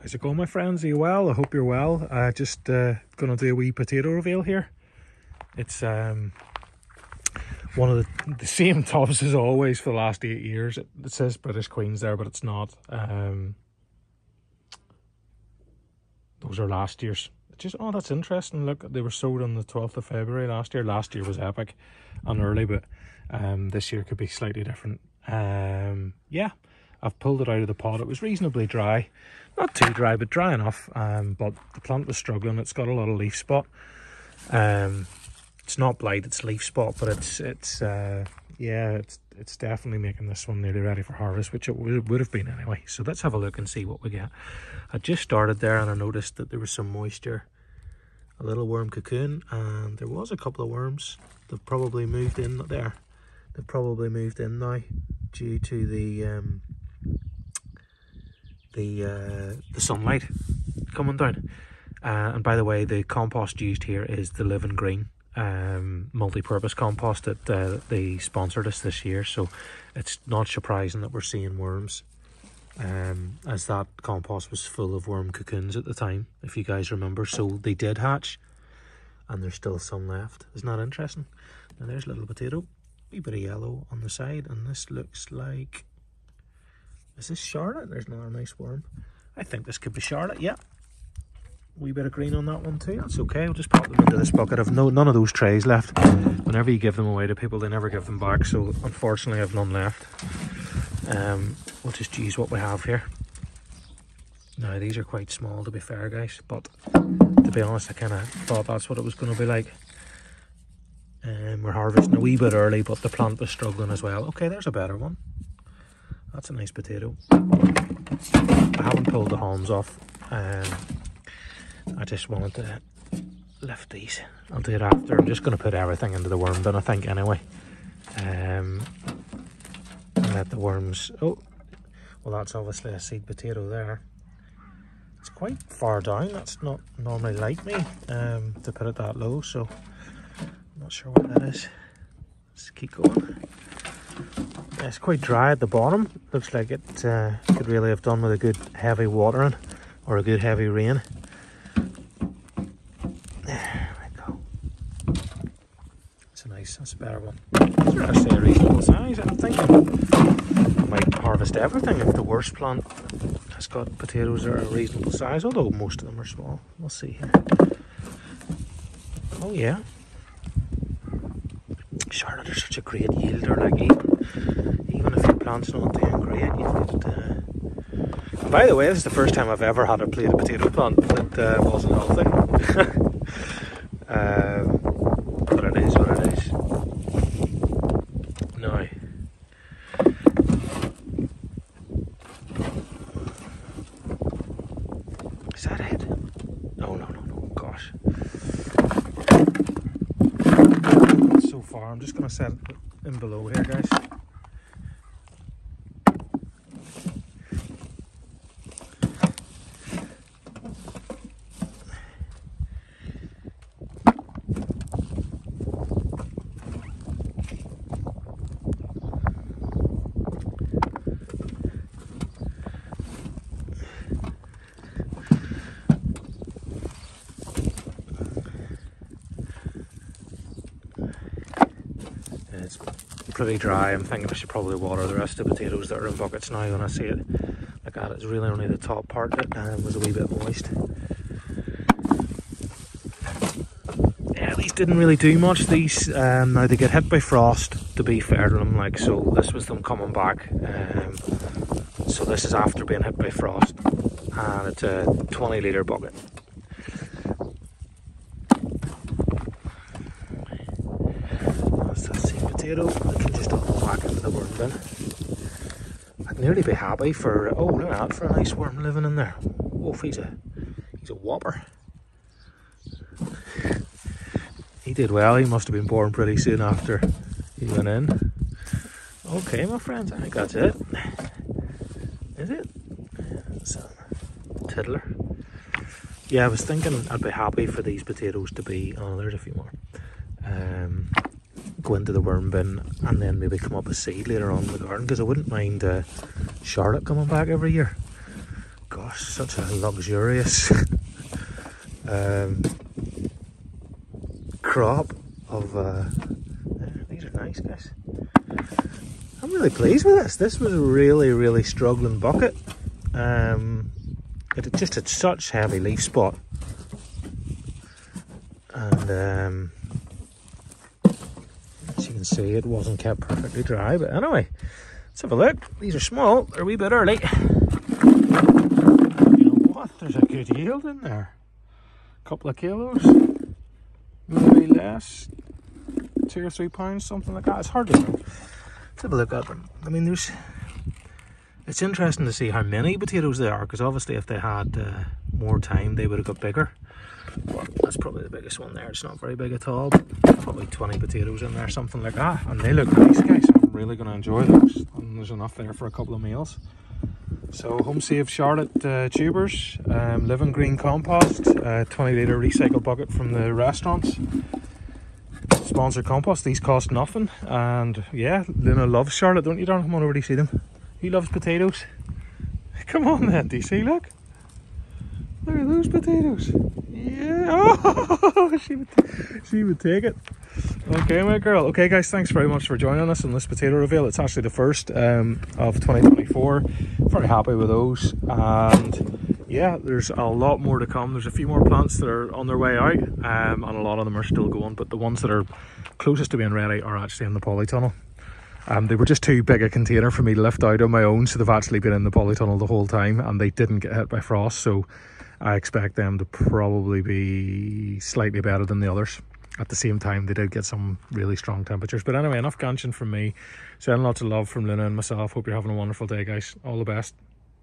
How's it going, my friends? Are you well? I hope you're well. Just gonna do a wee potato reveal here. It's one of the same tubs as always for the last 8 years. It says British Queens there, but it's not. Those are last year's. Oh, that's interesting. Look, they were sold on the 12th of February last year. Last year was epic and early, but this year could be slightly different. Yeah, I've pulled it out of the pot. It was reasonably dry. Not too dry, but dry enough. But the plant was struggling. It's got a lot of leaf spot. It's not blight, it's leaf spot, but it's definitely making this one nearly ready for harvest, which it would have been anyway. So let's have a look and see what we get. I just started there and I noticed that there was some moisture, a little worm cocoon, and there was a couple of worms. They've probably moved in there. They've probably moved in now due to the sunlight coming down. And by the way, the compost used here is the Living Green multi-purpose compost that they sponsored us this year, so it's not surprising that we're seeing worms, as that compost was full of worm cocoons at the time, if you guys remember. So they did hatch and there's still some left. Isn't that interesting? Now there's a little potato, wee bit of yellow on the side, and this looks like, is this Charlotte? There's another nice worm. I think this could be Charlotte. Yeah, wee bit of green on that one too. That's okay. We'll just pop them into this bucket. I've none of those trays left. Whenever you give them away to people, they never give them back, so unfortunately I've none left. We'll just use what we have here. Now these are quite small, to be fair, guys, but to be honest, I kind of thought that's what it was going to be like. We're harvesting a wee bit early, but the plant was struggling as well. Okay, there's a better one. That's a nice potato. I haven't pulled the haulms off. I just wanted to lift these. I'll do it after. I'm just going to put everything into the worm bin, I think, anyway. And let the worms... Oh, well, that's obviously a seed potato there. It's quite far down. That's not normally like me to put it that low, so I'm not sure what that is. Let's keep going. Yeah, it's quite dry at the bottom. Looks like it could really have done with a good heavy watering or a good heavy rain. That's a better one. These are actually a reasonable size. I'm thinking I might harvest everything if the worst plant has got potatoes that are a reasonable size, although most of them are small. We'll see here. Oh yeah. Charlotte are such a great yielder, like even if your plant's not doing great, you could... By the way, this is the first time I've ever had a potato plant that wasn't healthy. But it is what it is. Now, is that it? No, gosh. So far, I'm just going to set it in below here, guys. It's pretty dry. I'm thinking I should probably water the rest of the potatoes that are in buckets now when I see it like that. It's really only the top part that was a wee bit moist. Yeah, these didn't really do much. These now they get hit by frost, to be fair to them, like, so this was them coming back. So this is after being hit by frost, and it's a 20-litre bucket. Potato, I can just up back into the worm bin. I'd nearly be happy for, oh look at that, for a nice worm living in there. Oh, he's a whopper. He did well. He must have been born pretty soon after he went in. Okay, my friends, I think that's it. Is it? It's a tiddler. Yeah, I was thinking I'd be happy for these potatoes to be, oh, there's a few more. Go into the worm bin and then maybe come up with seed later on in the garden, because I wouldn't mind Charlotte coming back every year. God, Oh, such a luxurious crop of these are nice, guys. I'm really pleased with this. This was a really struggling bucket. It just had such heavy leaf spot, and as you can see, it wasn't kept perfectly dry. But anyway, let's have a look. These are small, they're a wee bit early. You know what, there's a good yield in there. A couple of kilos, maybe less, 2 or 3 pounds, something like that. It's hard to know. Let's have a look at them. I mean, it's interesting to see how many potatoes there are, because obviously if they had more time they would have got bigger. Well, that's probably the biggest one there. It's not very big at all, but probably 20 potatoes in there, something like that. And they look nice, guys. I'm really going to enjoy those, and there's enough there for a couple of meals. So Home Save Charlotte tubers, Living Green Compost, 20 litre recycled bucket from the restaurants. Sponsored compost. These cost nothing, and yeah, Luna loves Charlotte, don't you, darling? Come on over to see them. He loves potatoes. Come on then, do you see? Look at those potatoes. Yeah, oh, she would take it. Okay, my girl. Okay, guys, thanks very much for joining us on this potato reveal. It's actually the first of 2024. Very happy with those, and yeah, there's a lot more to come. There's a few more plants that are on their way out, and a lot of them are still going, but the ones that are closest to being ready are actually in the polytunnel. They were just too big a container for me to lift out on my own, so they've actually been in the polytunnel the whole time, and they didn't get hit by frost, so I expect them to probably be slightly better than the others. At the same time, they did get some really strong temperatures. But anyway, enough ganching from me. Sending lots of love from Luna and myself. Hope you're having a wonderful day, guys. All the best.